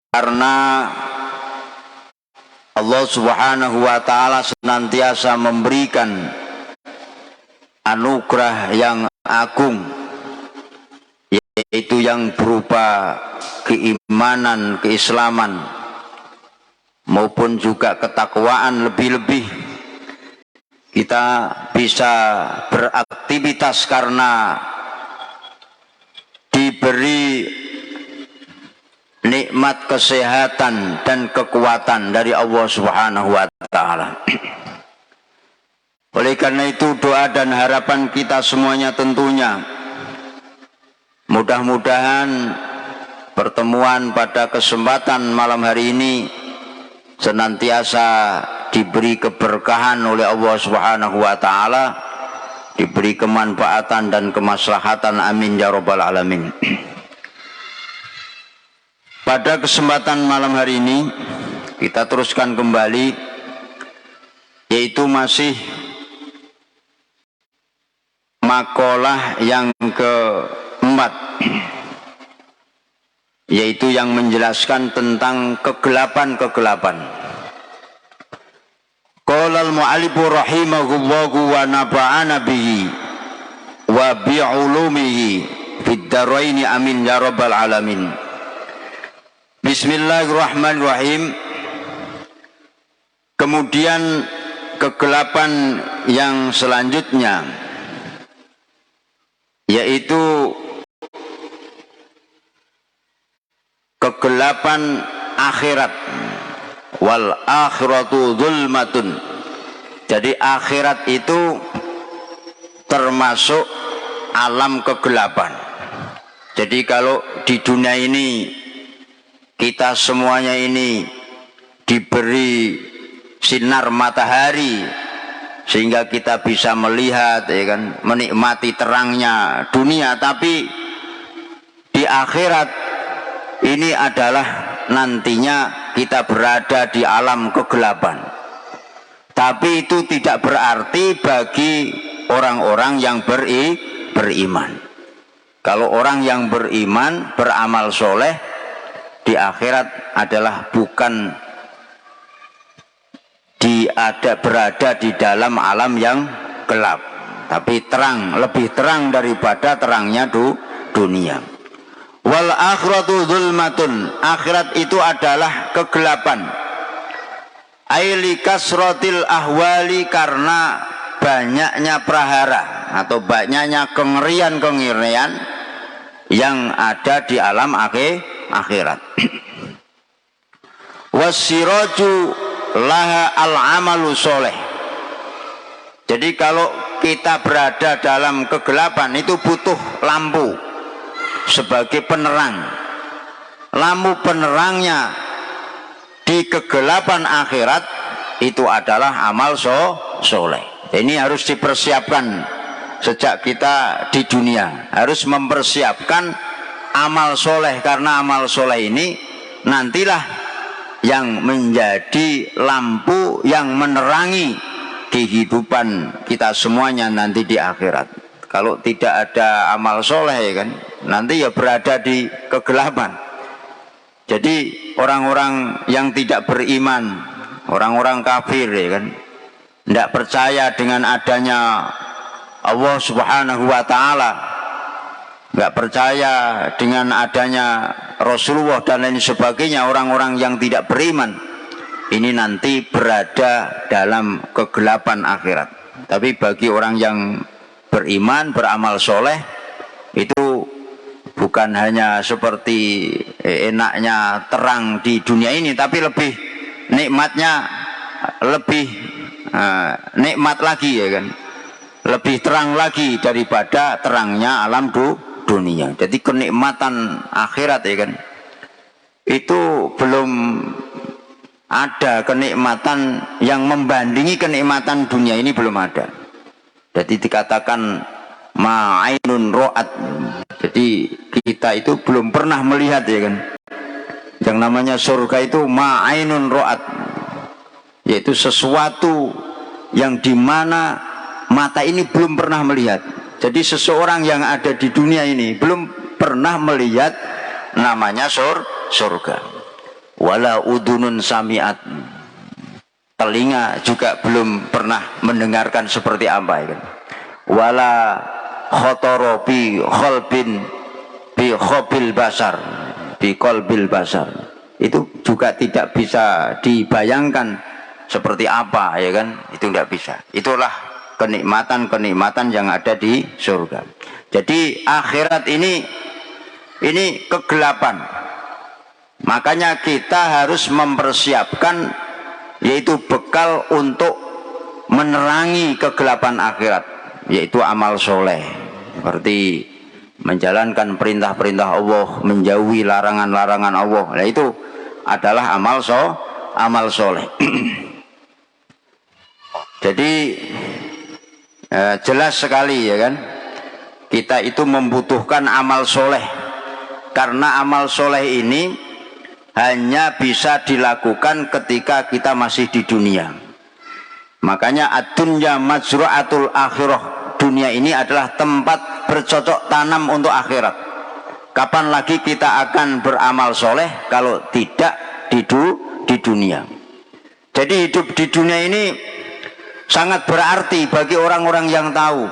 Karena Allah Subhanahu wa ta'ala senantiasa memberikan anugerah yang agung, yaitu yang berupa keimanan, keislaman, maupun juga ketakwaan. Lebih-lebih kita bisa beraktivitas karena diberi nikmat kesehatan dan kekuatan dari Allah Subhanahu wa ta'ala. Oleh karena itu, doa dan harapan kita semuanya tentunya mudah-mudahan pertemuan pada kesempatan malam hari ini senantiasa diberi keberkahan oleh Allah Subhanahu wa ta'ala, diberi kemanfaatan dan kemaslahatan, amin ya rabbal alamin. Pada kesempatan malam hari ini kita teruskan kembali, yaitu masih makalah yang keempat, yaitu yang menjelaskan tentang kegelapan-kegelapan. Qala al-mu'allifu rahimahullahu wa nafa'ana bihi wa bi'ulumihi fid dharaini, amin ya rabbal alamin. Bismillahirrahmanirrahim. Kemudian kegelapan yang selanjutnya, yaitu kegelapan akhirat. Wal akhiratu zulmatun. Jadi akhirat itu termasuk alam kegelapan. Jadi kalau di dunia ini kita semuanya ini diberi sinar matahari sehingga kita bisa melihat, ya kan, menikmati terangnya dunia, tapi di akhirat ini adalah nantinya kita berada di alam kegelapan. Tapi itu tidak berarti bagi orang-orang yang beriman. Kalau orang yang beriman, beramal soleh, di akhirat adalah bukan berada di dalam alam yang gelap, tapi terang, lebih terang daripada terangnya dunia. Wal akhiratu zulmatun. Akhirat itu adalah kegelapan. Aili kasratil ahwali, karena banyaknya prahara atau banyaknya kengerian-kengerian yang ada di alam akhirat. Wasiraju laha al-amalu soleh. Jadi kalau kita berada dalam kegelapan itu butuh lampu sebagai penerang. Lampu penerangnya di kegelapan akhirat itu adalah amal soleh. Ini harus dipersiapkan sejak kita di dunia, harus mempersiapkan amal soleh, karena amal soleh ini nantilah yang menjadi lampu yang menerangi kehidupan kita semuanya nanti di akhirat. Kalau tidak ada amal soleh, kan, nanti ya berada di kegelapan. Jadi orang-orang yang tidak beriman, orang-orang kafir, ya kan, tidak percaya dengan adanya Allah Subhanahu wa ta'ala, nggak percaya dengan adanya Rasulullah dan lain sebagainya, orang-orang yang tidak beriman ini nanti berada dalam kegelapan akhirat. Tapi bagi orang yang beriman, beramal soleh, itu bukan hanya seperti enaknya terang di dunia ini, tapi lebih nikmatnya, lebih nikmat lagi, ya kan, lebih terang lagi daripada terangnya alam dunia. Jadi kenikmatan akhirat, ya kan, itu belum ada kenikmatan yang membandingi kenikmatan dunia ini, belum ada. Jadi dikatakan ma'ainun ro'at. Jadi kita itu belum pernah melihat, ya kan, yang namanya surga itu ma'ainun ro'at, yaitu sesuatu yang dimana mata ini belum pernah melihat. Jadi seseorang yang ada di dunia ini belum pernah melihat namanya surga. wala udunun sami'at, telinga juga belum pernah mendengarkan seperti apa ya kan. Wala khotoro bi kholbin bi khobil basar, bi kolbil basar, itu juga tidak bisa dibayangkan seperti apa ya kan, itu tidak bisa. Itulah kenikmatan-kenikmatan yang ada di surga. Jadi akhirat ini kegelapan, makanya kita harus mempersiapkan, yaitu bekal untuk menerangi kegelapan akhirat, yaitu amal soleh, seperti menjalankan perintah-perintah Allah, menjauhi larangan-larangan Allah. Nah, itu adalah amal soleh. Jadi jelas sekali ya kan, kita itu membutuhkan amal soleh, karena amal soleh ini hanya bisa dilakukan ketika kita masih di dunia. Makanya ad-dunya mazru'atul akhirah, dunia ini adalah tempat bercocok tanam untuk akhirat. Kapan lagi kita akan beramal soleh kalau tidak di dunia? Jadi hidup di dunia ini sangat berarti bagi orang-orang yang tahu.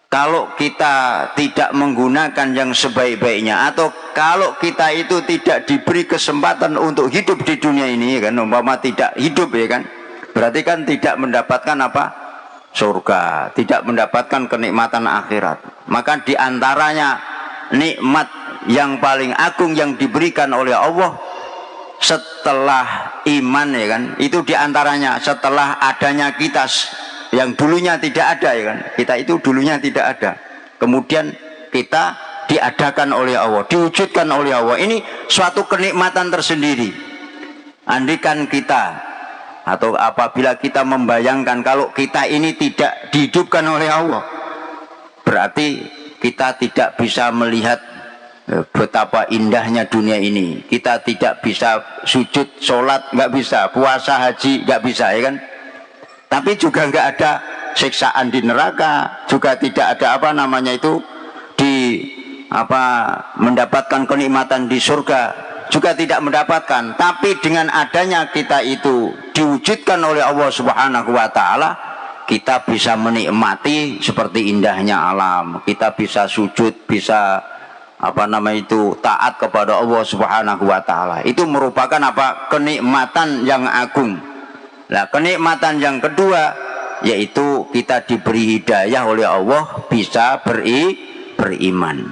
Kalau kita tidak menggunakan yang sebaik-baiknya, atau kalau kita itu tidak diberi kesempatan untuk hidup di dunia ini kan, umpama tidak hidup ya kan, berarti kan tidak mendapatkan apa? Surga, tidak mendapatkan kenikmatan akhirat. Maka diantaranya nikmat yang paling agung yang diberikan oleh Allah setelah iman ya kan, itu diantaranya setelah adanya kita yang dulunya tidak ada ya kan, kita itu dulunya tidak ada, kemudian kita diadakan oleh Allah, diwujudkan oleh Allah. Ini suatu kenikmatan tersendiri. Andikan kita, atau apabila kita membayangkan kalau kita ini tidak dihidupkan oleh Allah, berarti kita tidak bisa melihat betapa indahnya dunia ini. Kita tidak bisa sujud, sholat nggak bisa, puasa, haji nggak bisa ya kan. Tapi juga nggak ada siksaan di neraka, juga tidak ada apa namanya itu mendapatkan kenikmatan di surga, juga tidak mendapatkan. Tapi dengan adanya kita itu diwujudkan oleh Allah Subhanahu wa taala, kita bisa menikmati seperti indahnya alam. Kita bisa sujud, bisa taat kepada Allah Subhanahu wa taala. Itu merupakan kenikmatan yang agung. Nah, kenikmatan yang kedua yaitu kita diberi hidayah oleh Allah, bisa beriman,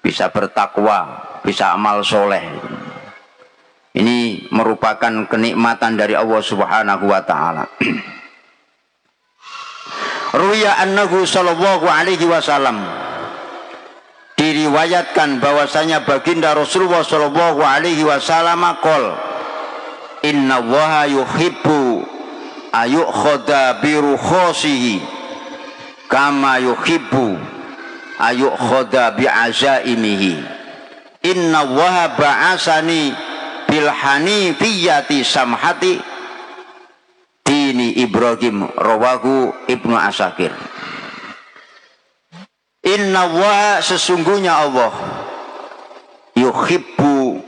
bisa bertakwa, bisa amal soleh. Ini merupakan kenikmatan dari Allah Subhanahu wa taala. Ruwiya annahu sallallahu alaihi wasallam, diriwayatkan bahwasanya baginda Rasulullah sallallahu alaihi wasallam qol, inna Allaha yuhibbu ayukhadha bi rukhasihi kama yuhibbu ayukhadha bi azaimihi. Inna Allaha ba'asani bil hanifiyyati samhati dini Ibrahim, rawahu Ibnu Asakir. Inna Allaha, sesungguhnya Allah, yuhibbu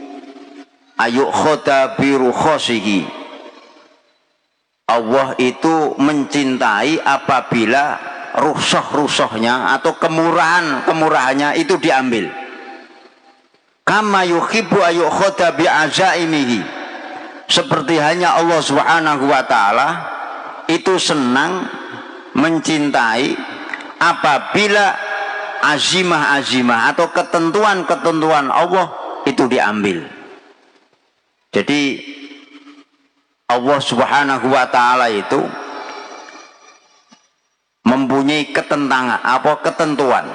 ayukhadha bi rukhasihi, Allah itu mencintai apabila rukhsah-rukhsahnya atau kemurahannya itu diambil. Kama yuhibbu ayukhadha bi azaimihi, seperti hanya Allah Subhanahu wa taala itu senang mencintai apabila azimah-azimah atau ketentuan-ketentuan Allah itu diambil. Jadi Allah Subhanahu wa taala itu mempunyai ketentuan.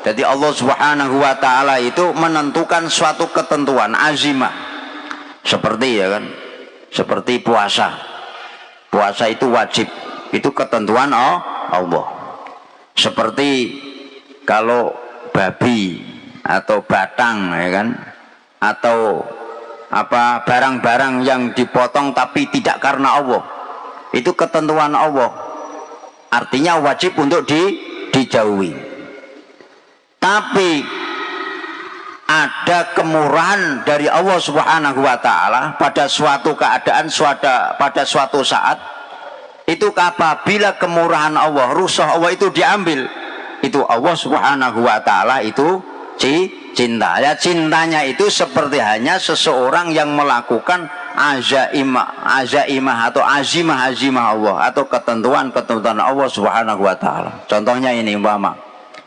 Jadi Allah Subhanahu wa taala itu menentukan suatu ketentuan azimah. Seperti ya kan, seperti puasa. Puasa itu wajib, itu ketentuan Allah. Seperti kalau babi atau batang ya kan, atau barang-barang yang dipotong tapi tidak karena Allah, itu ketentuan Allah, artinya wajib untuk dijauhi. Tapi ada kemurahan dari Allah Subhanahu wa taala pada suatu keadaan, pada suatu saat, itu apabila kemurahan Allah, rusuh Allah itu diambil, itu Allah Subhanahu wa taala itu cinta. Ya, cintanya itu seperti hanya seseorang yang melakukan azaimah atau azimah Allah atau ketentuan Allah Subhanahu wa taala. Contohnya ini, umpama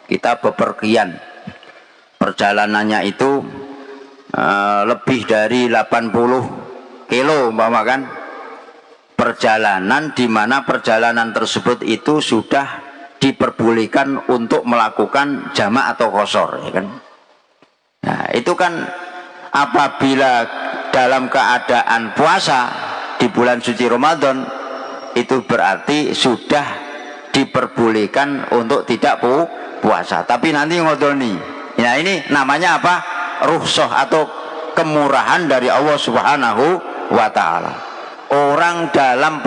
kita bepergian, perjalanannya itu lebih dari 80 kilo umpama kan, perjalanan di mana perjalanan tersebut itu sudah diperbolehkan untuk melakukan jamak atau qashar, ya kan. Nah, itu kan apabila dalam keadaan puasa di bulan suci Ramadan, itu berarti sudah diperbolehkan untuk tidak puasa. Tapi nanti ngodoni. Nah, ini namanya apa? Rukhsah atau kemurahan dari Allah Subhanahu wa taala. Orang dalam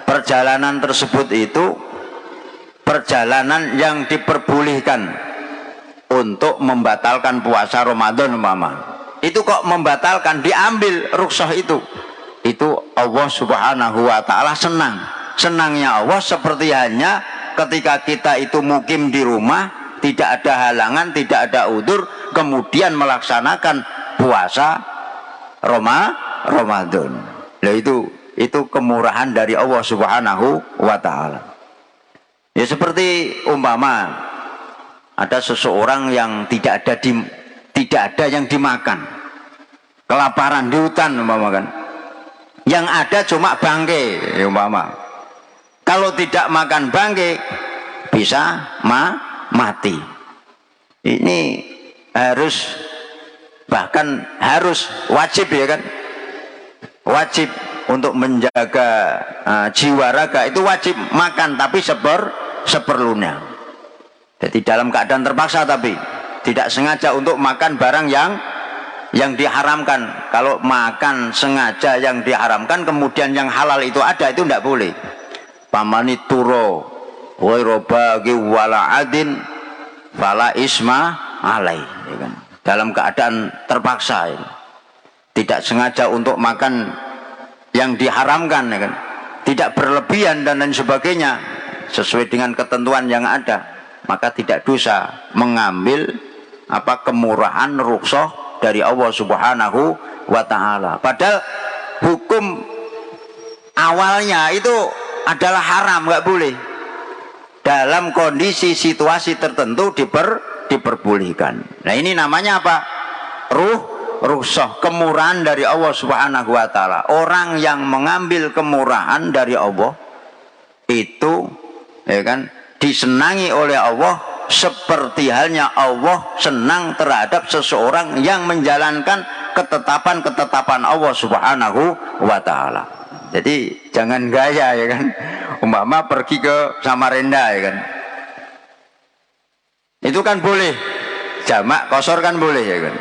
perjalanan tersebut itu perjalanan yang diperbolehkan untuk membatalkan puasa Ramadan umpama, itu kok membatalkan, diambil rukhsah itu Allah Subhanahu wa taala senangnya Allah seperti hanya ketika kita itu mukim di rumah, tidak ada halangan, tidak ada udzur, kemudian melaksanakan puasa Ramadan. Nah, itu kemurahan dari Allah Subhanahu wa taala. Ya, seperti umpama ada seseorang yang tidak ada yang dimakan, kelaparan di hutan umpama kan, yang ada cuma bangke ya, umpama. Kalau tidak makan bangke bisa mati. Ini bahkan harus wajib, ya kan, wajib untuk menjaga jiwa raga, itu wajib makan, tapi seperlunya. Jadi dalam keadaan terpaksa, tapi tidak sengaja untuk makan barang yang diharamkan. Kalau makan sengaja yang diharamkan, kemudian yang halal itu ada, itu tidak boleh. Pamani turo ghairu baghi wala adin fala isma alai, ya kan? Dalam keadaan terpaksa, ya, tidak sengaja untuk makan yang diharamkan, ya kan? Tidak berlebihan dan lain sebagainya, sesuai dengan ketentuan yang ada, maka tidak dosa mengambil kemurahan rukhsah dari Allah Subhanahu wa taala. Padahal hukum awalnya itu adalah haram, nggak boleh. Dalam kondisi situasi tertentu diperbolehkan. Nah, ini namanya apa? Rukhsah, kemurahan dari Allah Subhanahu wa taala. Orang yang mengambil kemurahan dari Allah itu, ya kan, disenangi oleh Allah seperti halnya Allah senang terhadap seseorang yang menjalankan ketetapan Allah Subhanahu wa taala. Jadi jangan gaya, ya kan, umpama pergi ke Samarinda, ya kan, itu kan boleh jamak qashar, kan boleh, ya kan.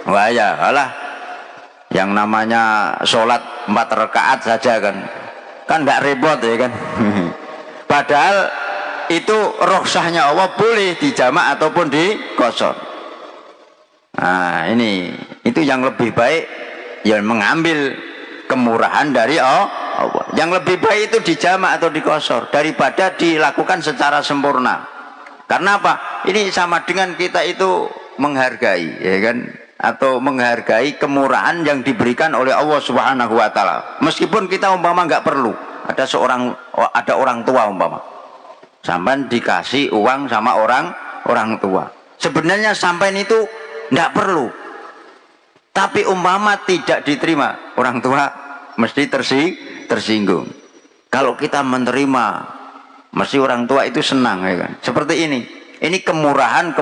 Wah, ya alah, yang namanya sholat 4 rakaat saja kan tidak repot, ya kan. Padahal itu rukhsahnya Allah, boleh dijamak ataupun di qashar. Nah, itu yang lebih baik, yang mengambil kemurahan dari Allah. Yang lebih baik itu dijamak atau di qashar daripada dilakukan secara sempurna. Karena apa? Ini sama dengan kita itu menghargai, ya kan, atau menghargai kemurahan yang diberikan oleh Allah Subhanahu wa taala. Meskipun kita umpama nggak perlu, ada orang tua umpama, sampai dikasih uang sama orang tua, sebenarnya sampai itu tidak perlu, tapi umpama tidak diterima, orang tua mesti tersinggung. Kalau kita menerima, mesti orang tua itu senang, ya kan. Seperti ini kemurahan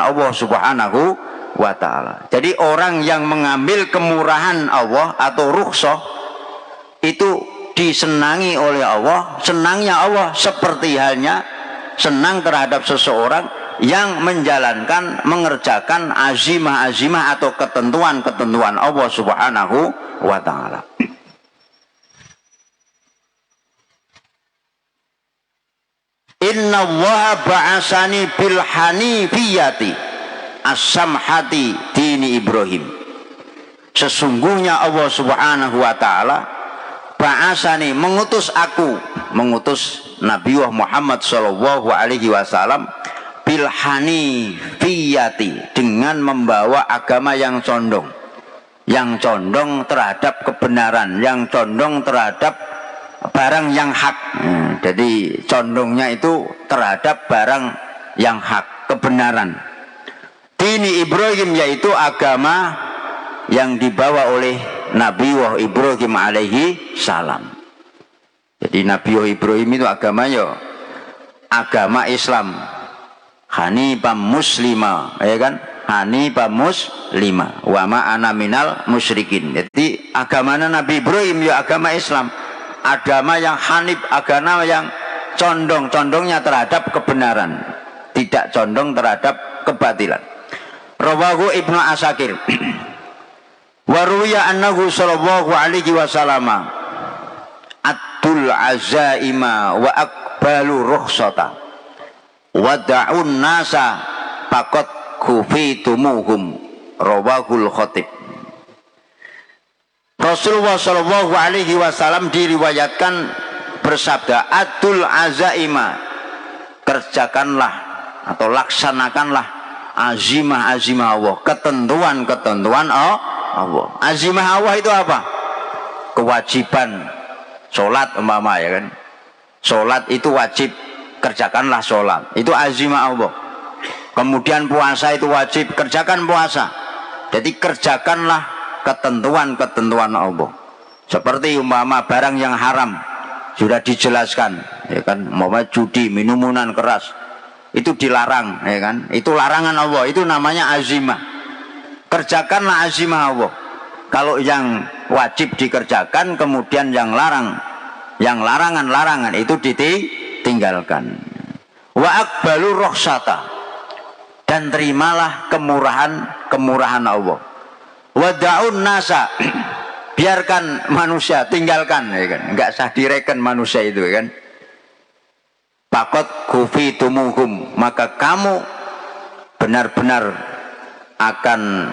Allah Subhanahu wa taala. Jadi orang yang mengambil kemurahan Allah atau rukhsah itu disenangi oleh Allah. Senangnya Allah seperti halnya senang terhadap seseorang yang mengerjakan azimah atau ketentuan Allah Subhanahu wa taala. Inna Allaha ba'asani bil hanifiyati as-samhati dini Ibrahim. Sesungguhnya Allah Subhanahu wa taala ba'asani, mengutus aku, mengutus Nabi Muhammad sallallahu alaihi wasallam bil hanifiyati, dengan membawa agama yang condong terhadap kebenaran, yang condong terhadap barang yang hak. Jadi condongnya itu terhadap barang yang hak, kebenaran. Dini Ibrahim, yaitu agama yang dibawa oleh Nabi Ibrahim alaihi salam. Jadi Nabi Ibrahim itu agamanya agama Islam, hanifan muslima, ya kan? Hanifan muslima wa ma ana minal musyrikin. Jadi agamanya Nabi Ibrahim ya agama Islam, agama yang hanif, agama yang condongnya terhadap kebenaran, tidak condong terhadap kebatilan. Rawahu Ibnu Asakir. Wa ruwiya annahu sallallahu alaihi wasallam atul azaima wa akbalu rukhsata wa da'un nasa faqad kufitumuhum. Rawahul Khatib. Rasulullah sallallahu alaihi wasallam diriwayatkan bersabda, atul azaima, kerjakanlah atau laksanakanlah azimah Allah, ketentuan Allah. Azimah Allah itu apa? Kewajiban sholat umpama, ya kan? Sholat itu wajib, kerjakanlah sholat, itu azimah Allah. Kemudian puasa itu wajib, kerjakan puasa. Jadi kerjakanlah ketentuan Allah. Seperti umpama barang yang haram sudah dijelaskan, ya kan? Umpama judi, minuman keras, itu dilarang, ya kan? Itu larangan Allah, itu namanya azimah. Kerjakanlah azimah Allah. Kalau yang wajib dikerjakan, kemudian yang larangan itu ditinggalkan. Wa akbalu rukhsata, dan terimalah kemurahan Allah. Wa da'un nasa, biarkan manusia, tinggalkan, ya kan? Enggak usah direken manusia itu, ya kan? Faqad kufitumuhum, maka kamu benar-benar akan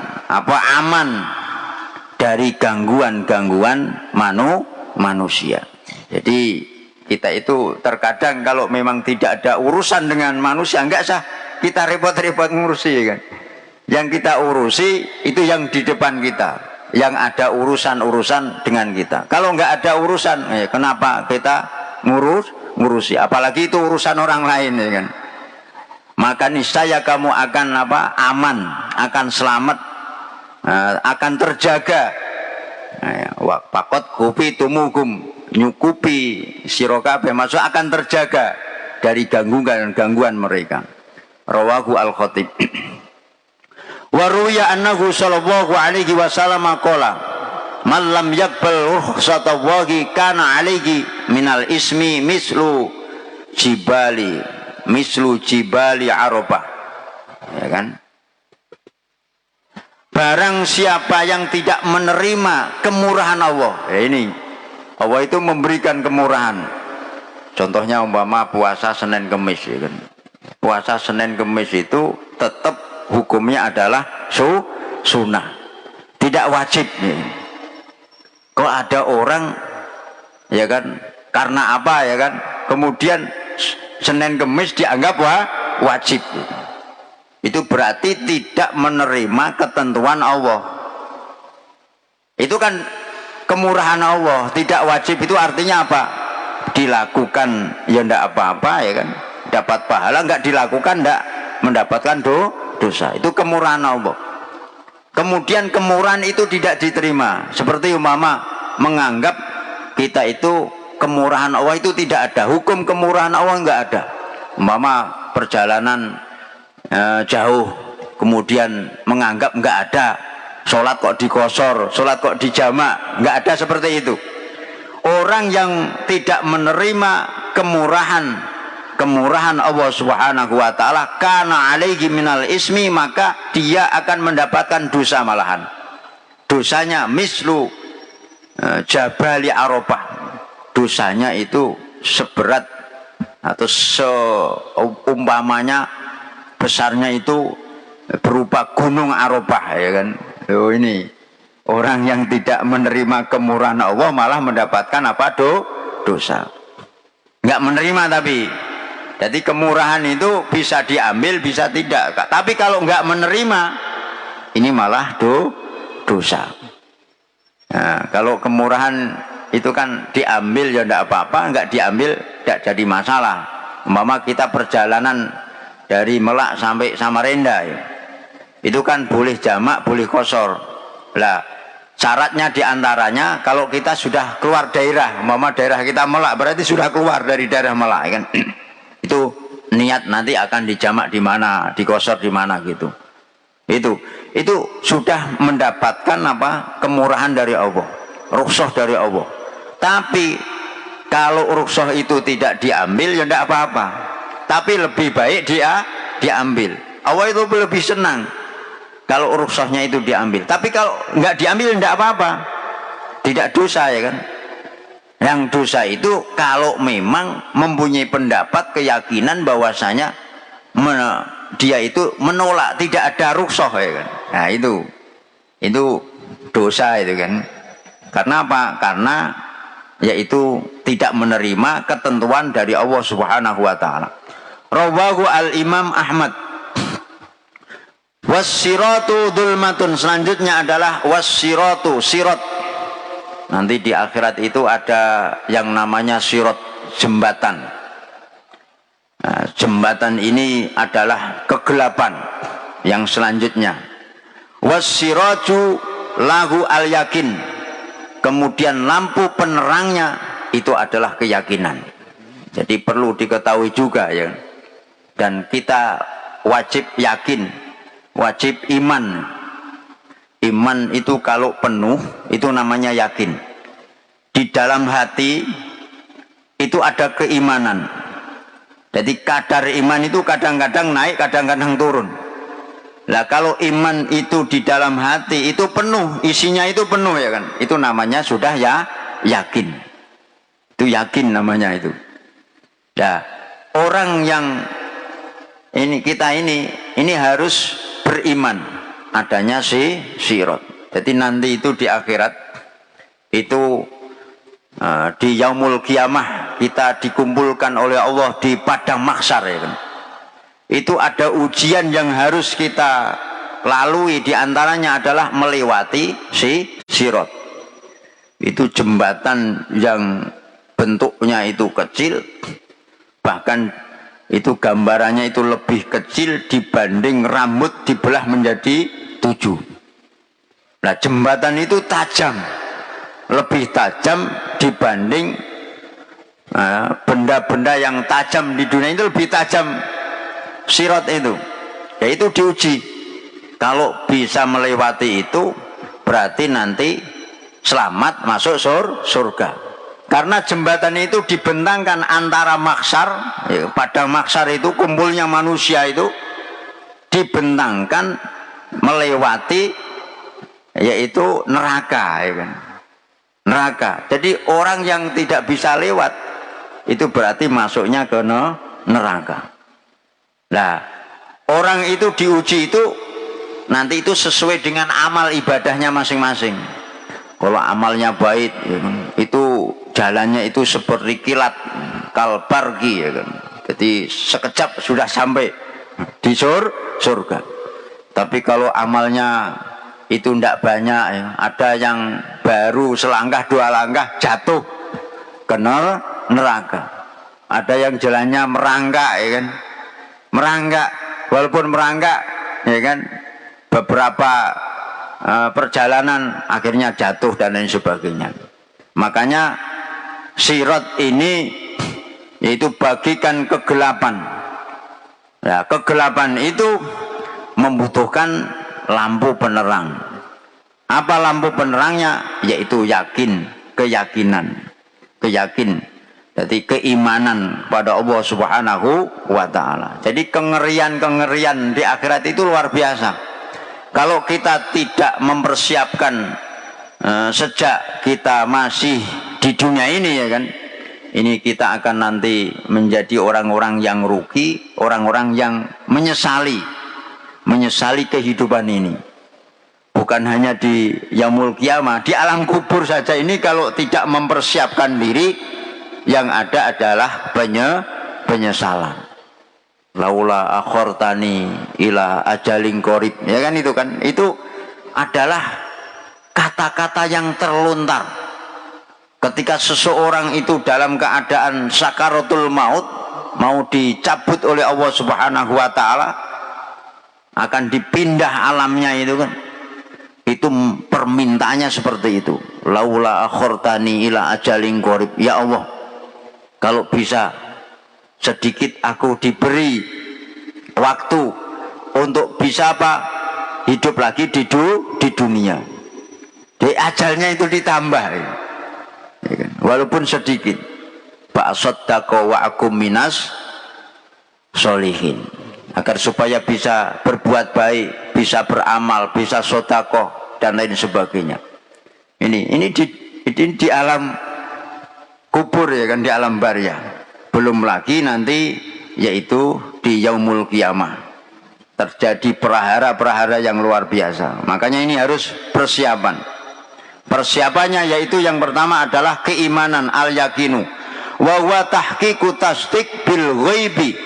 aman dari gangguan manusia. Jadi kita itu terkadang kalau memang tidak ada urusan dengan manusia, enggak usah kita repot-repot ngurusi, kan? Yang kita urusi itu yang di depan kita, yang ada urusan-urusan dengan kita. Kalau enggak ada urusan, kenapa kita ngurusi? Apalagi itu urusan orang lain, ya kan? Maka niscaya kamu akan aman, akan selamat, akan terjaga. Faqad kufitumuhum, nyukupi sira kabeh, maksud akan terjaga dari gangguan mereka. Rawahu Al-Khatib. Wa ruwiya annahu sallallahu alaihi wasallam qala man lam yaqbal rukhsatallahi kana alaihi minal ismi mislu jibali Arafah, ya kan? Barang siapa yang tidak menerima kemurahan Allah, ya ini Allah itu memberikan kemurahan. Contohnya umpama puasa Senin Kemis, ya kan? Puasa Senin Kemis itu tetap hukumnya adalah sunnah, tidak wajib, ya. Kok ada orang, ya kan, karena apa, ya kan, kemudian Senin Kemis dianggap wajib. Itu berarti tidak menerima ketentuan Allah. Itu kan kemurahan Allah, tidak wajib itu artinya apa? Dilakukan ya ndak apa-apa, ya kan? Dapat pahala, enggak dilakukan enggak mendapatkan dosa. Itu kemurahan Allah. Kemudian kemurahan itu tidak diterima. Seperti umpama menganggap kita itu kemurahan Allah itu tidak ada, hukum kemurahan Allah enggak ada. Umpama perjalanan jauh, kemudian menganggap enggak ada, sholat kok dikosor, sholat kok dijamak, enggak ada seperti itu. Orang yang tidak menerima kemurahan Allah Subhanahu wa taala, kana alaihi minal ismi, maka dia akan mendapatkan dosa malahan. Dosanya mislu jabali Arafah. Dosanya itu seberat atau seumpamanya besarnya itu berupa gunung Arafah, ya kan. Oh, ini orang yang tidak menerima kemurahan Allah malah mendapatkan apa? Dosa. Nggak menerima tapi. Jadi kemurahan itu bisa diambil, bisa tidak. Tapi kalau nggak menerima, ini malah dosa. Nah, kalau kemurahan itu kan diambil ya tidak apa-apa, nggak diambil tidak jadi masalah. Umpama kita perjalanan dari Melak sampai Samarinda, ya. Itu kan boleh jamak, boleh kosor. Lah, syaratnya diantaranya kalau kita sudah keluar daerah, umpama daerah kita Melak, berarti sudah keluar dari daerah Melak, kan? Itu niat nanti akan dijamak di mana, dikosor di mana gitu. Itu sudah mendapatkan apa? Kemurahan dari Allah, rukhsah dari Allah. Tapi kalau rukhsah itu tidak diambil ya tidak apa-apa. Tapi lebih baik dia diambil. Allah itu lebih senang kalau rukhsahnya itu diambil. Tapi kalau nggak diambil tidak apa-apa. Tidak dosa, ya kan? Yang dosa itu kalau memang mempunyai pendapat, keyakinan bahwasanya dia itu menolak, tidak ada rukhsah, ya kan. Nah, itu dosa itu kan. Karena apa? Karena yaitu tidak menerima ketentuan dari Allah Subhanahu wa taala. Rawahu al-Imam Ahmad. Was-siratu dzulmatun, selanjutnya adalah was-siratu, sirat. Nanti di akhirat itu ada yang namanya sirat, jembatan. Nah, jembatan ini adalah kegelapan yang selanjutnya. Was-siraju lahu al-yakin. Kemudian lampu penerangnya itu adalah keyakinan. Jadi perlu diketahui juga, ya. Dan kita wajib yakin, wajib iman. Iman itu kalau penuh itu namanya yakin. Di dalam hati itu ada keimanan. Jadi kadar iman itu kadang-kadang naik, kadang-kadang turun. Nah, kalau iman itu di dalam hati itu penuh, isinya itu penuh, ya kan. Itu namanya sudah ya yakin. Itu yakin namanya itu. Nah, orang yang kita ini harus beriman adanya sirat. Jadi nanti itu di akhirat itu di yaumul kiamah kita dikumpulkan oleh Allah di padang mahsyar, ya kan. Itu ada ujian yang harus kita lalui, diantaranya adalah melewati sirat. Itu jembatan yang bentuknya itu kecil, bahkan itu gambarannya itu lebih kecil dibanding rambut dibelah menjadi 7. Nah, jembatan itu tajam, lebih tajam dibanding benda-benda yang tajam di dunia itu, lebih tajam sirat itu. Yaitu diuji. Kalau bisa melewati itu berarti nanti selamat masuk surga. Karena jembatan itu dibentangkan antara mahsyar, ya, pada mahsyar itu kumpulnya manusia itu dibentangkan melewati yaitu neraka, ya kan. Neraka. Jadi orang yang tidak bisa lewat itu berarti masuknya ke neraka. Nah, orang itu diuji itu nanti itu sesuai dengan amal ibadahnya masing-masing. Kalau amalnya baik, ya kan, itu jalannya itu seperti kilat kalbargi, ya kan. Jadi sekejap sudah sampai di surga. Tapi kalau amalnya itu tidak banyak, ya, ada yang baru selangkah 2 langkah jatuh ke neraka. Ada yang jalannya meranggak, ya kan. Meranggak, walaupun meranggak, ya kan, beberapa perjalanan akhirnya jatuh dan lain sebagainya. Makanya sirat ini yaitu bagikan kegelapan. Nah, kegelapan itu membutuhkan lampu penerang. Apa lampu penerangnya? Yaitu yakin, keyakinan. Jadi keimanan pada Allah Subhanahu wa taala. Jadi kengerian-kengerian di akhirat itu luar biasa. Kalau kita tidak mempersiapkan sejak kita masih di dunia ini, ya kan, ini kita akan nanti menjadi orang-orang yang rugi, orang-orang yang menyesali menyesali kehidupan ini. Bukan hanya di yaumul qiyamah, di alam kubur saja ini kalau tidak mempersiapkan diri, yang ada adalah penyesalan. Laula akhortani ila ajalin qarib, ya kan, itu adalah kata-kata yang terlontar ketika seseorang itu dalam keadaan sakaratul maut, mau dicabut oleh Allah Subhanahu wa taala, akan dipindah alamnya itu kan. Itu permintaannya seperti itu. Laula akhortani ila ajalin qarib, ya Allah, kalau bisa sedikit aku diberi waktu untuk bisa apa? Hidup lagi di dunia. Di ajalnya itu ditambah. Ya kan? Walaupun sedikit. Ba'asaddaqa wa akum minas sholihin. Agar supaya bisa berbuat baik, bisa beramal, bisa sedekah dan lain sebagainya. Ini di alam kubur, ya kan, di alam barzah. Belum lagi nanti yaitu di yaumul qiyamah terjadi perahara-perahara yang luar biasa. Makanya ini harus persiapan. Persiapannya yaitu yang pertama adalah keimanan, al-yakinu wa huwa tahqiqu tasdiq bil ghaibi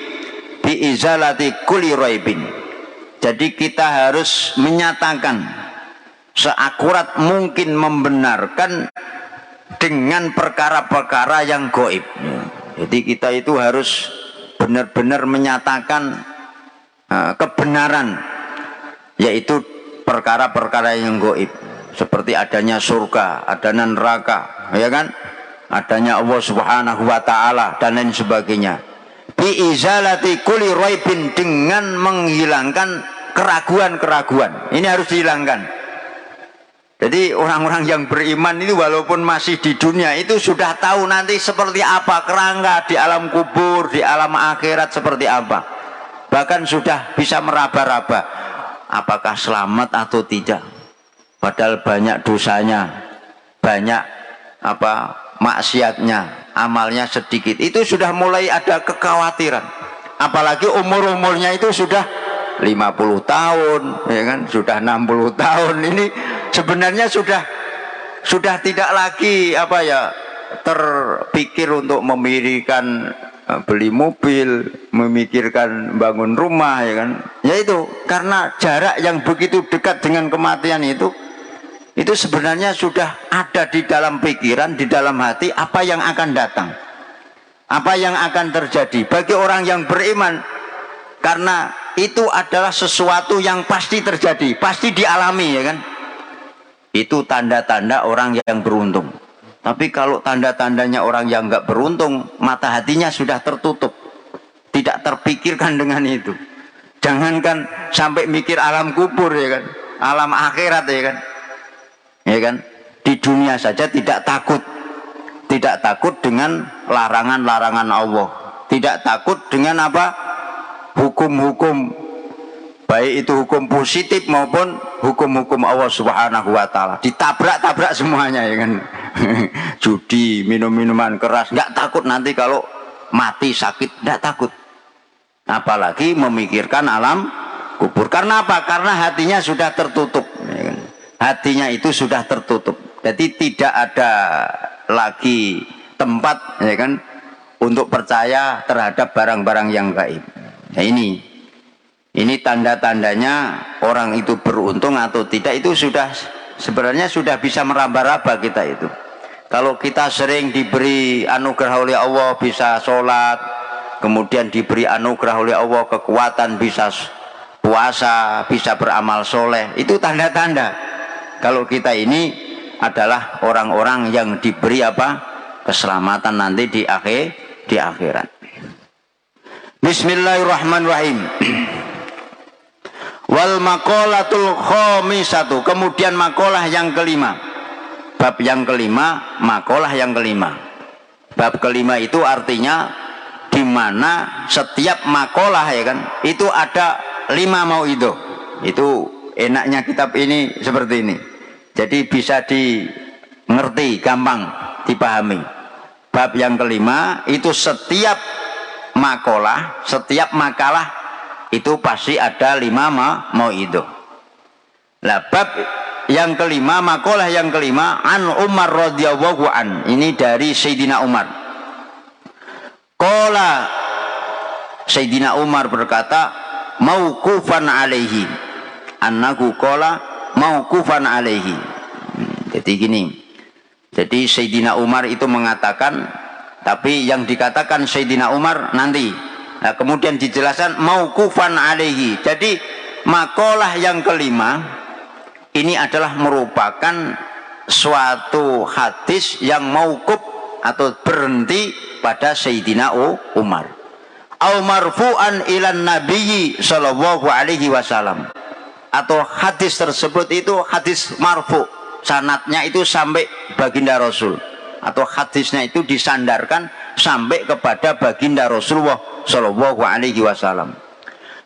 bi izalati kulli raibin. Jadi kita harus menyatakan seakurat mungkin, membenarkan dengan perkara-perkara yang gaib. Jadi kita itu harus benar-benar menyatakan kebenaran, yaitu perkara-perkara yang gaib, seperti adanya surga, adanya neraka, ya kan, adanya Allah Subhanahu wa taala dan lain sebagainya. Bi izalati kulli raibin, dengan menghilangkan keraguan-keraguan. Ini harus dihilangkan. Jadi orang-orang yang beriman itu walaupun masih di dunia itu sudah tahu nanti seperti apa kerangka di alam kubur, di alam akhirat seperti apa. Bahkan sudah bisa meraba-raba apakah selamat atau tidak. Padahal banyak dosanya, banyak maksiatnya, amalnya sedikit. Itu sudah mulai ada kekhawatiran. Apalagi umur-umurnya itu sudah 50 tahun, ya kan, sudah 60 tahun. Ini sebenarnya sudah tidak lagi terpikir untuk memikirkan beli mobil, memikirkan bangun rumah, ya kan. Yaitu karena jarak yang begitu dekat dengan kematian itu sebenarnya sudah ada di dalam pikiran, di dalam hati apa yang akan datang, apa yang akan terjadi bagi orang yang beriman, karena itu adalah sesuatu yang pasti terjadi, pasti dialami, ya kan. Itu tanda-tanda orang yang beruntung. Tapi kalau tanda-tandanya orang yang nggak beruntung, mata hatinya sudah tertutup, tidak terpikirkan dengan itu. Jangankan sampai mikir alam kubur, ya kan, alam akhirat, ya kan. Ya kan, di dunia saja tidak takut dengan larangan-larangan Allah, tidak takut dengan hukum-hukum, baik itu hukum positif maupun hukum-hukum Allah Subhanahu wa taala, ditabrak-tabrak semuanya, ya kan. Judi, minum-minuman keras, nggak takut nanti kalau mati sakit, nggak takut. Apalagi memikirkan alam kubur. Karena apa? Karena hatinya sudah tertutup, ya kan? Hatinya itu sudah tertutup. Jadi tidak ada lagi tempat, ya kan, untuk percaya terhadap barang-barang yang gaib. Nah, ini tanda-tandanya orang itu beruntung atau tidak, itu sudah sebenarnya sudah bisa meraba-raba kita itu. Kalau kita sering diberi anugerah oleh Allah, bisa sholat, kemudian diberi anugerah oleh Allah kekuatan, bisa puasa, bisa beramal soleh, itu tanda-tanda kalau kita ini adalah orang-orang yang diberi keselamatan nanti di akhirat. Bismillahirrahmanirrahim. Wal maqalatul khamisatu, kemudian makalah yang kelima. Bab yang kelima, makalah yang kelima. Bab kelima itu artinya di mana setiap makalah, ya kan, itu ada 5 mauidhah. Itu enaknya kitab ini seperti ini. Jadi bisa dimengerti, gampang dipahami. Bab yang kelima itu setiap makalah itu pasti ada 5 mauidhah. Lah bab yang kelima, makalah yang kelima, an Umar radhiyallahu an, ini dari Sayyidina Umar. Qala, Sayyidina Umar berkata, mauqufan alaihi, annahu qala mauqufan alaihi. Jadi gini, jadi Sayyidina Umar itu mengatakan, tapi yang dikatakan Sayyidina Umar nanti, nah, kemudian dijelaskan mauqufan alaihi. Jadi makalah yang kelima ini adalah merupakan suatu hadis yang mauquf atau berhenti pada Sayyidina Umar. Au marfu'an ilan nabiyyi sallallahu alaihi wasallam. Atau hadis tersebut itu hadis marfu', sanadnya itu sampai baginda Rasul. Atau hadisnya itu disandarkan sampai kepada baginda Rasulullah sallallahu alaihi wasallam.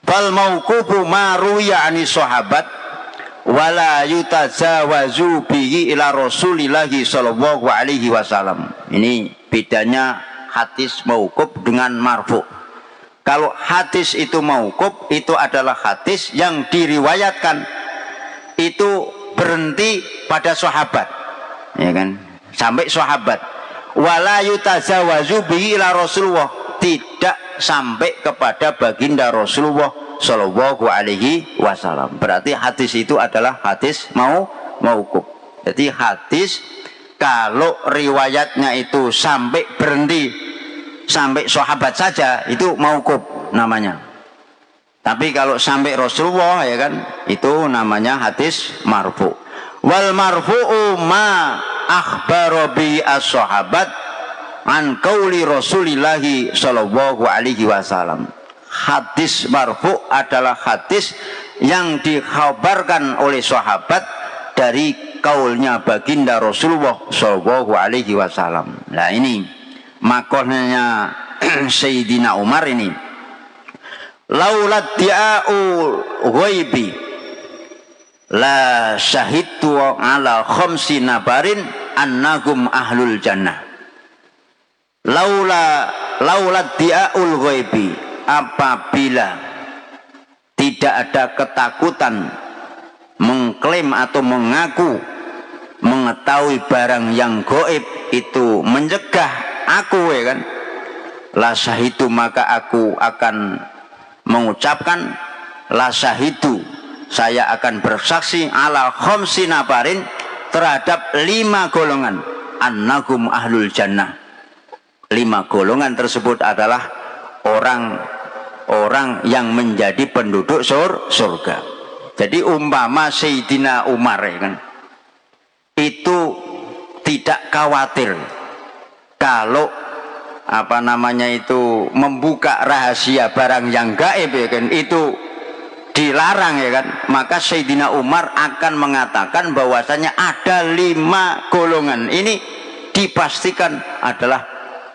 Fal mauqufu ma ruwiya ani sahabat wala yutazawazu bihi ila Rasulillahi sallallahu alaihi wasallam. Ini bedanya hadis mauquf dengan marfu'. Kalau hadis itu mauquf, itu adalah hadis yang diriwayatkan itu berhenti pada sahabat, ya kan? Sampai sahabat. Wala yutazawazu bihi ila Rasulullah, tidak sampai kepada baginda Rasulullah sallallahu alaihi wasallam. Berarti hadis itu adalah hadis mauquf. Jadi hadis kalau riwayatnya itu sampai berhenti sampai sahabat saja itu mauquf namanya. Tapi kalau sampai Rasulullah, ya kan, itu namanya hadis marfu'. Wal marfu'u ma akhbara bi as-sahabat an qauli Rasulillahi sallallahu alaihi wasallam. Hadis marfu' adalah hadis yang dikhabarkan oleh sahabat dari kaulnya baginda Rasulullah sallallahu alaihi wasallam. Nah ini makohnya Sayyidina Umar ini. Laulat dia'ul ghaibi la syahidtu ala khamsi nabarin annahum ahlul jannah. Laulat dia'ul ghaibi, apabila tidak ada ketakutan mengklaim atau mengaku mengetahui barang yang gaib, itu mencegah aku, ya kan, la syahidu, maka aku akan mengucapkan la syahidu, saya akan bersaksi ala khamsi nabarin, terhadap 5 golongan, annahum ahlul jannah. 5 golongan tersebut adalah orang yang menjadi penduduk surga. Jadi umpama Sayyidina Umar, ya kan, itu tidak khawatir kalau apa namanya itu membuka rahasia barang yang gaib, ya kan, itu dilarang, ya kan, maka Sayyidina Umar akan mengatakan bahwasanya ada 5 golongan ini dipastikan adalah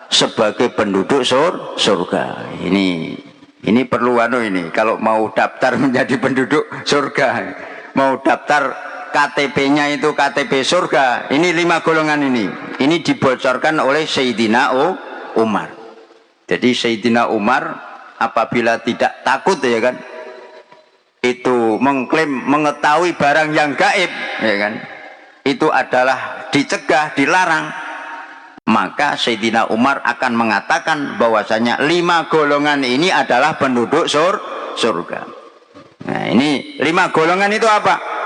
sebagai penduduk surga. Ini perlu ini kalau mau daftar menjadi penduduk surga, mau daftar KTP-nya itu KTP surga, ini 5 golongan ini dibocorkan oleh Sayyidina Umar. Jadi Sayyidina Umar apabila tidak takut, ya kan, itu mengklaim mengetahui barang yang gaib, ya kan, itu adalah dicegah, dilarang, maka Sayyidina Umar akan mengatakan bahwasanya 5 golongan ini adalah penduduk surga. Nah ini 5 golongan itu apa?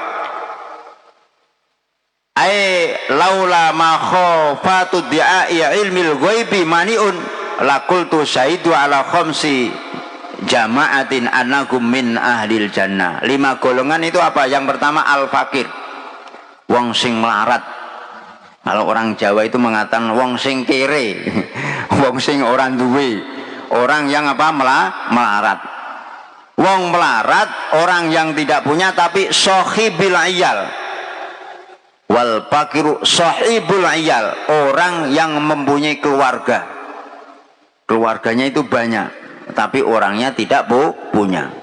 Laula ma khafatu di'ai ilmil ghaibi maniun laqultu syahidu ala khamsi jama'atin annahum min ahlil jannah. 5 golongan itu apa? Yang pertama al-fakir, wong sing melarat. Kalau orang Jawa itu mengatakan wong sing kere, wong sing orang duwe, orang yang apa? Melarat. Wong melarat, orang yang tidak punya tapi sahibil iyal. Wal fakiru sahibul iyal, orang yang mempunyai keluarga, keluarganya itu banyak tapi orangnya tidak punya.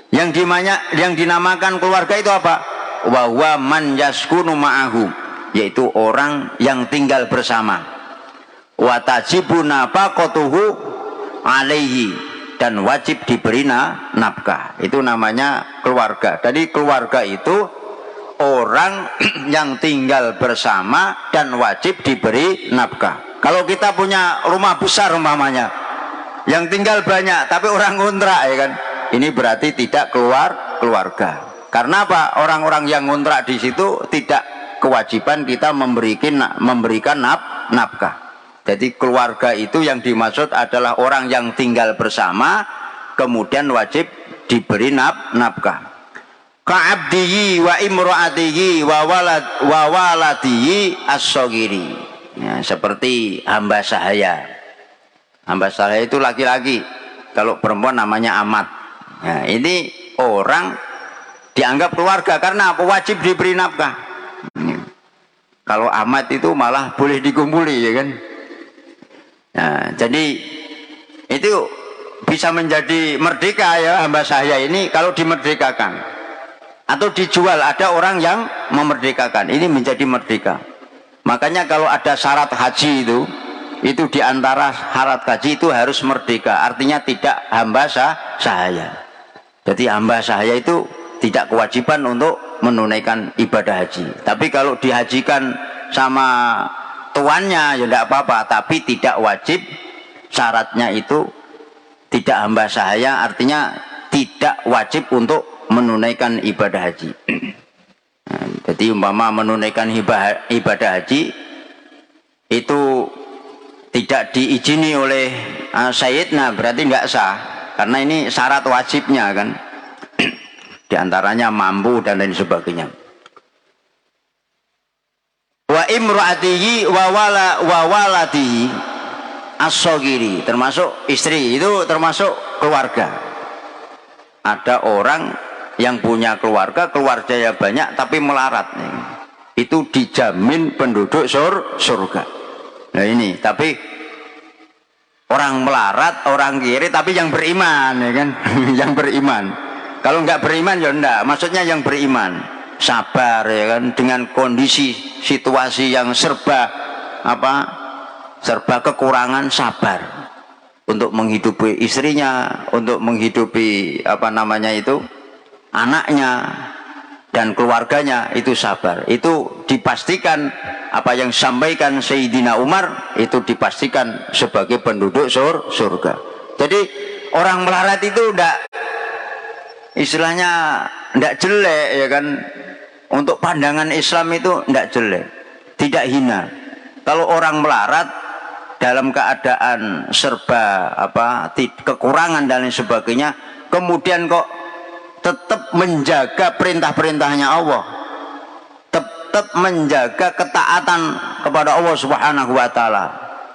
Yang dinamakan keluarga itu apa? Wa huwa man yaskunu ma'ahu, yaitu orang yang tinggal bersama. Wa tajibu nafaqatuhu alaihi, dan wajib diberi nafkah. Itu namanya keluarga. Jadi keluarga itu orang yang tinggal bersama dan wajib diberi nafkah. Kalau kita punya rumah besar umpamanya, yang tinggal banyak tapi orang ngontrak ya kan, ini berarti tidak keluarga. Karena apa? Orang-orang yang ngontrak di situ tidak kewajiban kita memberikan nafkah. Jadi keluarga itu yang dimaksud adalah orang yang tinggal bersama kemudian wajib diberi nafkah. Ka'abdihi wa imra'atihi wa waladihi as-saghiri. Ya, seperti hamba sahaya. Hamba sahaya itu laki-laki. Kalau perempuan namanya amat. Nah, ini orang dianggap keluarga karena apa? Wajib diberi nafkah. Kalau amat itu malah boleh dikumpuli ya kan. Nah, jadi itu bisa menjadi merdeka ya hamba sahaya ini kalau dimerdekakan atau dijual. Ada orang yang memerdekakan, ini menjadi merdeka. Makanya kalau ada syarat haji itu diantara syarat haji itu harus merdeka, artinya tidak hamba sahaya. Jadi hamba sahaya itu tidak kewajiban untuk menunaikan ibadah haji. Tapi kalau dihajikan sama tuannya ya tidak apa-apa, tapi tidak wajib. Syaratnya itu tidak hamba sahaya, artinya tidak wajib untuk menunaikan ibadah haji. Nah, jadi umpama menunaikan ibadah haji itu tidak diizini oleh sayyidna, berarti nggak sah, karena ini syarat wajibnya kan. Di antaranya mampu dan lain sebagainya. Wa imra'atihi wa waladihi as-saghiri, termasuk istri, itu termasuk keluarga. Ada orang yang punya keluarganya banyak tapi melarat nih. Itu dijamin penduduk surga. Nah ini, tapi orang melarat, orang kiri tapi yang beriman ya kan. Yang beriman. Kalau nggak beriman ya enggak, maksudnya yang beriman, sabar ya kan, dengan kondisi situasi yang serba kekurangan, sabar untuk menghidupi istrinya, untuk menghidupi anaknya dan keluarganya, itu sabar. Itu dipastikan apa yang disampaikan Sayyidina Umar itu dipastikan sebagai penduduk surga. Jadi orang melarat itu enggak, istilahnya enggak jelek ya kan. Untuk pandangan Islam itu enggak jelek, tidak hina. Kalau orang melarat dalam keadaan serba kekurangan dan lain sebagainya, kemudian kok tetap menjaga perintah-perintahnya Allah, tetap menjaga ketaatan kepada Allah Subhanahu wa taala,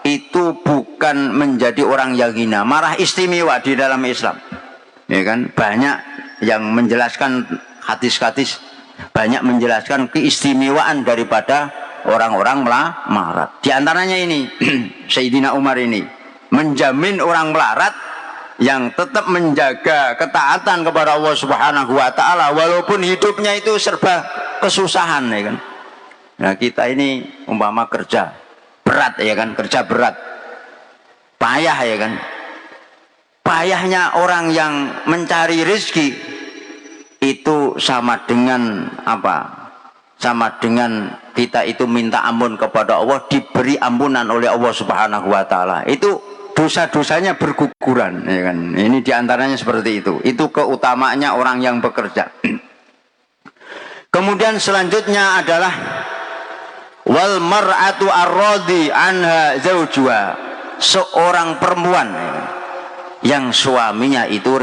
itu bukan menjadi orang yang hina, malah istimewa di dalam Islam. Ya kan? Banyak yang menjelaskan hadis-hadis, banyak menjelaskan keistimewaan daripada orang-orang melarat. Di antaranya ini Sayyidina Umar ini menjamin orang melarat yang tetap menjaga ketaatan kepada Allah Subhanahu wa taala walaupun hidupnya itu serba kesusahan ya kan. Nah, kita ini umpama kerja berat ya kan, kerja berat. Payah ya kan. Payahnya orang yang mencari rezeki itu sama dengan apa? Sama dengan kita itu minta ampun kepada Allah, diberi ampunan oleh Allah Subhanahu wa taala. Itu dosa-dosanya berguguran ya kan. Ini diantaranya seperti itu. Itu keutamaannya orang yang bekerja. Kemudian selanjutnya adalah wal mar'atu ar-radi anha zawjuha, seorang perempuan yang suaminya itu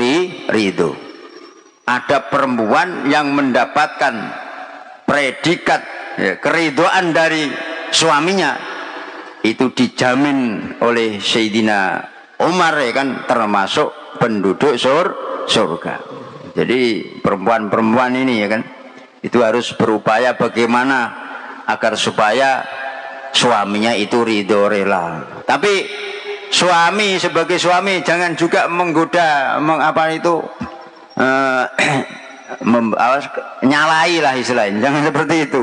ridho. Ada perempuan yang mendapatkan predikat keridhaan dari suaminya, itu dijamin oleh Sayyidina Umar ya kan, termasuk penduduk surga. Jadi perempuan-perempuan ini ya kan, itu harus berupaya bagaimana agar supaya suaminya itu ridho, rela. Tapi suami sebagai suami jangan juga menggoda nyalai lah istilahnya, jangan seperti itu.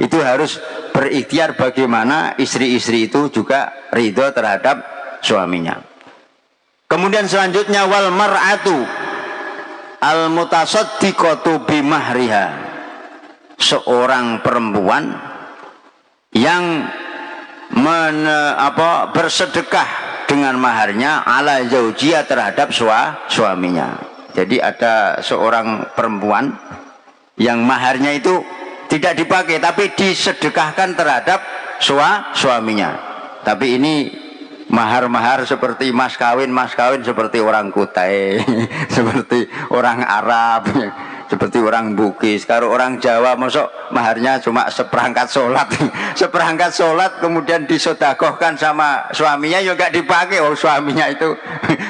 Itu harus berikhtiar bagaimana istri-istri itu juga ridho terhadap suaminya. Kemudian selanjutnya wal mar'atu al mutasaddiqatu bimahriha, seorang perempuan yang bersedekah dengan maharnya ala zaujiyah, terhadap suaminya. Jadi ada seorang perempuan yang maharnya itu tidak dipakai tapi disedekahkan terhadap suaminya. Tapi ini mahar-mahar seperti mas kawin seperti orang Kutai, seperti orang Arab, seperti orang Bugis. Kalau orang Jawa masuk maharnya cuma seperangkat sholat seperangkat sholat kemudian disodakohkan sama suaminya, ya gak dipakai. Oh, suaminya itu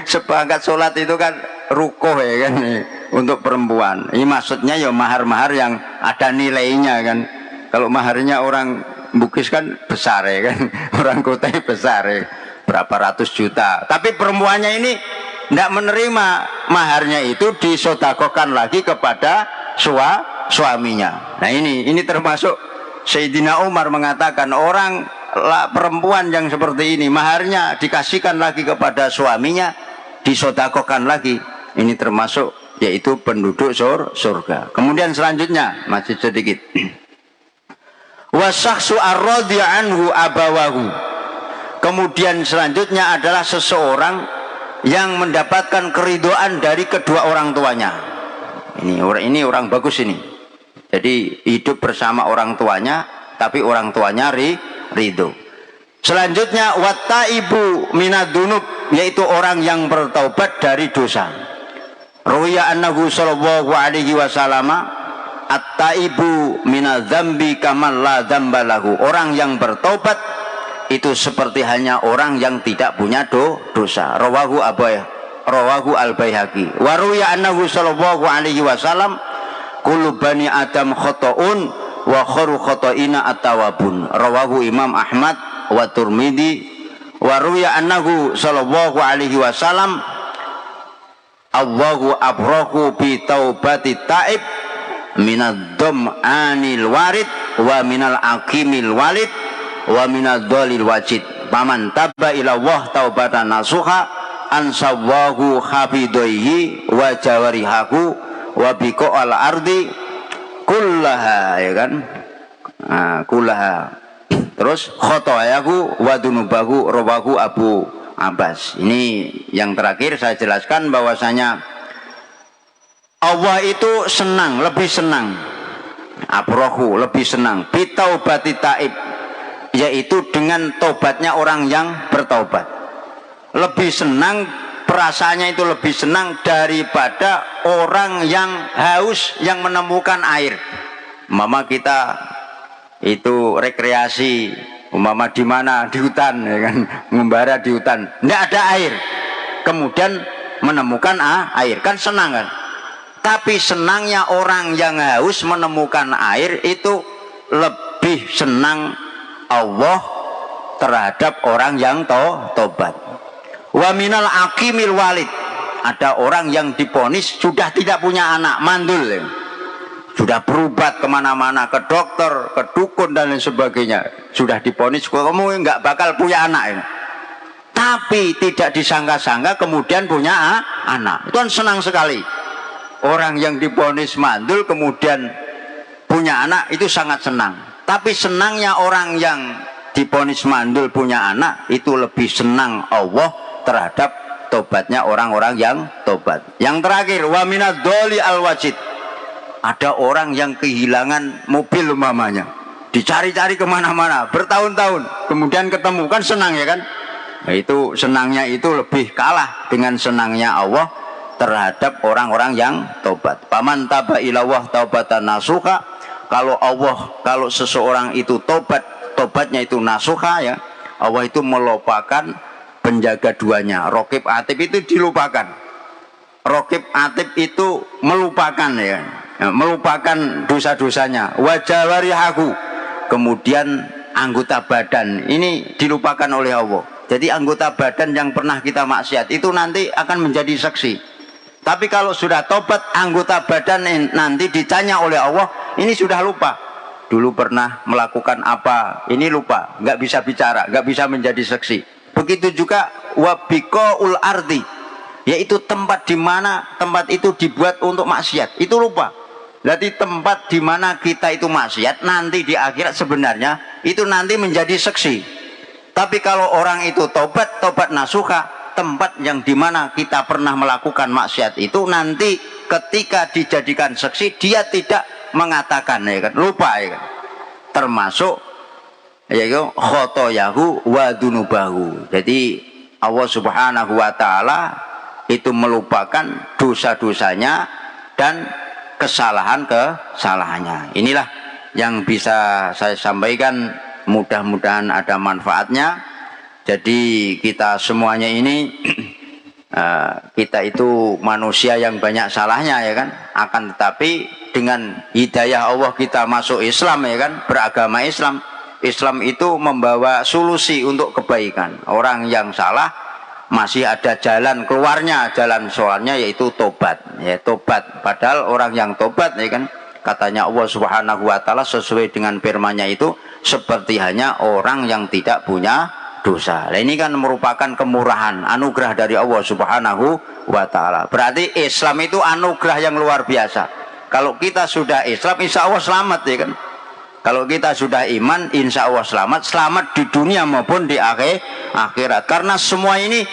seperangkat sholat itu kan rukoh ya kan, untuk perempuan. Ini maksudnya ya mahar-mahar yang ada nilainya kan. Kalau maharnya orang Bugis kan besar ya kan, orang Kutai besar ya, berapa ratus juta. Tapi perempuannya ini tidak menerima maharnya itu disodakohkan lagi kepada suaminya. Nah ini termasuk Sayyidina Umar mengatakan orang perempuan yang seperti ini maharnya dikasihkan lagi kepada suaminya, disodakohkan lagi. Ini termasuk yaitu penduduk surga. Kemudian selanjutnya masih sedikit. Wasakhsu ar-radhi anhu abawahu. Kemudian selanjutnya adalah seseorang yang mendapatkan keridhaan dari kedua orang tuanya. Ini orang bagus ini. Jadi hidup bersama orang tuanya, tapi orang tuanya ridho. Selanjutnya wattaibu minadunub, yaitu orang yang bertaubat dari dosa. Ruwiya annahu sallallahu alaihi wasallam at-taibu minadzambi kaman la dzamba lahu. Orang yang bertaubat itu seperti hanya orang yang tidak punya dosa. Rawahu al-Baihaqi. Wa ruwiya annahu sallallahu alaihi wasallam kullu bani adam khata'un wa khairu khata'ina at-tawwabun. Rawahu Imam Ahmad wa Tirmidzi. Wa ruwiya annahu sallallahu alaihi wasallam Allahu abrahu bi taubati taib minad dam'anil warid wa minal aqimil walid wa minad dhalil wajid. Paman tabba ila Allah taubatan nasuha ansawwahu khabidaihi wa jawarihahu wa biqa al ardi kullaha, ya kan, kullaha. Terus khotoyahu wa dunubahu rawahu Abu Abbas. Ini yang terakhir saya jelaskan bahwasanya Allah itu senang, lebih senang, abrahu, lebih senang bitaubati taib, yaitu dengan tobatnya orang yang bertaubat. Lebih senang, perasaannya itu lebih senang daripada orang yang haus yang menemukan air. Mama kita itu rekreasi, umpama di mana, di hutan, ya kan, membara di hutan, tidak ada air, kemudian menemukan air, kan senang kan. Tapi senangnya orang yang haus menemukan air itu lebih senang Allah terhadap orang yang tobat. Wa minal aqimil walid, ada orang yang diponis sudah tidak punya anak, mandul ya. Sudah berubat kemana-mana, ke dokter, ke dukun dan lain sebagainya, sudah diponis kamu nggak bakal punya anak ya. Tapi tidak disangka-sangka kemudian punya anak, itu kan senang sekali. Orang yang diponis mandul kemudian punya anak itu sangat senang. Tapi senangnya orang yang diponis mandul punya anak itu lebih senang Allah terhadap tobatnya orang-orang yang tobat. Yang terakhir wa minad doli al wajid, ada orang yang kehilangan mobil umpamanya, dicari-cari kemana-mana bertahun-tahun, kemudian ketemu, kan senang ya kan. Nah, itu senangnya itu lebih kalah dengan senangnya Allah terhadap orang-orang yang tobat. Paman taba ilawah taubatan nasuha, kalau kalau seseorang itu tobatnya itu nasuha ya, Allah itu melupakan penjaga duanya. Rokib atib itu dilupakan, rokib atib itu melupakan ya, melupakan dosa-dosanya. Wajawarihaku, kemudian anggota badan ini dilupakan oleh Allah. Jadi anggota badan yang pernah kita maksiat itu nanti akan menjadi saksi. Tapi kalau sudah tobat, anggota badan nanti ditanya oleh Allah, ini sudah lupa, dulu pernah melakukan apa, ini lupa, nggak bisa bicara, nggak bisa menjadi saksi. Begitu juga wabiqaul ardi, yaitu tempat di mana tempat itu dibuat untuk maksiat. Itu lupa. Berarti tempat di mana kita itu maksiat nanti di akhirat sebenarnya itu nanti menjadi seksi. Tapi kalau orang itu tobat nasuha, tempat yang di mana kita pernah melakukan maksiat itu nanti ketika dijadikan seksi dia tidak mengatakan, ya kan, lupa, ya kan. Termasuk yaitu khotoyahu wa dunubahu. Jadi Allah Subhanahu wa taala itu melupakan dosa-dosanya dan kesalahannya. Inilah yang bisa saya sampaikan, mudah-mudahan ada manfaatnya. Jadi kita semuanya ini kita itu manusia yang banyak salahnya, ya kan, akan tetapi dengan hidayah Allah kita masuk Islam, ya kan, beragama Islam. Islam itu membawa solusi untuk kebaikan. Orang yang salah masih ada jalan keluarnya, jalan soalnya yaitu tobat, ya, tobat. Padahal orang yang tobat, ya kan, katanya Allah Subhanahu wa taala sesuai dengan firman-Nya itu seperti hanya orang yang tidak punya dosa. Nah, ini kan merupakan kemurahan, anugerah dari Allah Subhanahu wa taala. Berarti Islam itu anugerah yang luar biasa. Kalau kita sudah Islam, insya Allah selamat, ya kan. Kalau kita sudah iman, insya Allah selamat di dunia maupun di akhirat. Karena semua ini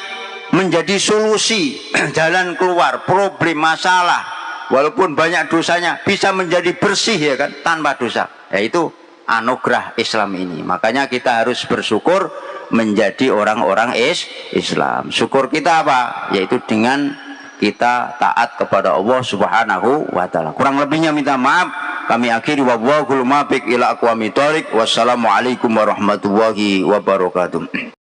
menjadi solusi, jalan keluar, problem, masalah. Walaupun banyak dosanya, bisa menjadi bersih, ya kan, tanpa dosa. Yaitu anugerah Islam ini. Makanya kita harus bersyukur menjadi orang-orang Islam. Syukur kita apa? Yaitu dengan kita taat kepada Allah Subhanahu wa taala. Kurang lebihnya minta maaf. Kami akhiri wallahul muwaffiq ila aqwamit thoriq. Wassalamualaikum warahmatullahi wabarakatuh.